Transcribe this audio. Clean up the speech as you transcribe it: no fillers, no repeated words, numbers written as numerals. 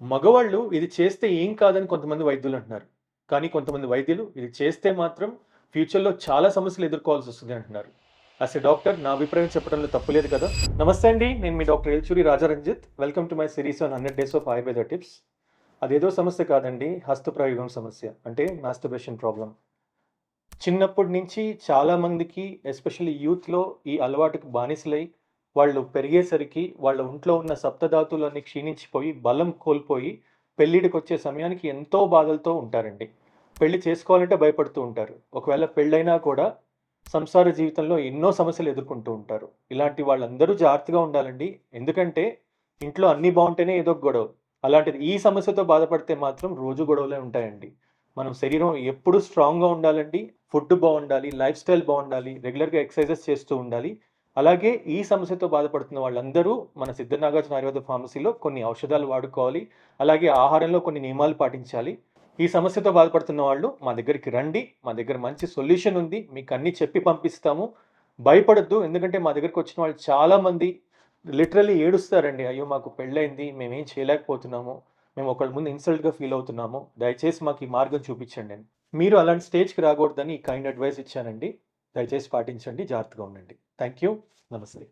మగవాళ్ళు ఇది చేస్తే ఏం కాదని కొంతమంది వైద్యులు అంటున్నారు. కానీ కొంతమంది వైద్యులు ఇది చేస్తే మాత్రం ఫ్యూచర్‌లో చాలా సమస్యలు ఎదుర్కోవాల్సొస్తుంది అంటున్నారు. యాస్ ఎ డాక్టర్ నా అభిప్రాయం చెప్పడంలో తప్పు లేదు కదా! నమస్తే అండి. నేను మీ doctor Elchuri Rajaranjit. Welcome to my series on 100 days of Ayurveda tips. అదేదో సమస్య కాదండి. హస్తప్రయోగం సమస్య. అంటే మాస్టర్బేషన్ ప్రాబ్లమ్. చిన్నప్పటి నుంచి చాలామందికి ఎస్పెషల్లీ యూత్‌లో ఈ అలవాటుకి బానిసలై వాళ్ళు పెరిగేసరికి వాళ్ళ ఒంట్లో ఉన్న సప్తధాతువులన్నీ క్షీణించిపోయి, బలం కోల్పోయి పెళ్ళిడికొచ్చే సమయానికి ఎంతో బాధలతో ఉంటారండి. పెళ్లి చేసుకోవాలంటే భయపడుతూ ఉంటారు. ఒకవేళ పెళ్ళైనా కూడా సంసార జీవితంలో ఎన్నో సమస్యలు ఎదుర్కొంటూ ఉంటారు. ఇలాంటి వాళ్ళందరూ జాగ్రత్తగా ఉండాలండి. ఎందుకంటే ఇంట్లో అన్నీ బావుంటేనే ఏదో ఒక గొడవ. అలాంటిది ఈ సమస్యతో బాధపడితే మాత్రం రోజు గొడవలే ఉంటాయండి. మనం శరీరం ఎప్పుడూ స్ట్రాంగ్‌గా ఉండాలండి. ఫుడ్ బావుండాలి, లైఫ్ స్టైల్ బావుండాలి, రెగ్యులర్‌గా ఎక్సర్‌సైజెస్ చేస్తూ ఉండాలి. అలాగే ఈ సమస్యతో బాధపడుతున్న వాళ్ళందరూ మన సిద్ధ నాగార్జున ఆయుర్వేద ఫార్మసీలో కొన్ని ఔషధాలు వాడుకోవాలి. అలాగే ఆహారంలో కొన్ని నియమాలు పాటించాలి. ఈ సమస్యతో బాధపడుతున్న వాళ్ళు మా దగ్గరికి రండి. మా దగ్గర మంచి సొల్యూషన్ ఉంది. మీకు అన్నీ చెప్పి పంపిస్తాము. భయపడొద్దు. ఎందుకంటే మా దగ్గరకొచ్చిన వాళ్ళు చాలామంది లిటరల్లీ ఏడుస్తారండి. అయ్యో! మాకు పెళ్లయింది. మేమేం చేయలేకపోతున్నాము. మేము ఒకళ్ళ ముందు ఇన్సల్ట్‌గా ఫీల్ అవుతున్నాము. దయచేసి మాకు ఈ మార్గం చూపించండి అని. మీరు అలాంటి స్టేజ్‌కి రాకూడదని ఈ కైండ్ అడ్వైస్ ఇచ్చానండి. దయచేసి పాటించండి. జాగ్రత్తగా ఉండండి. Thank you. నమస్తే.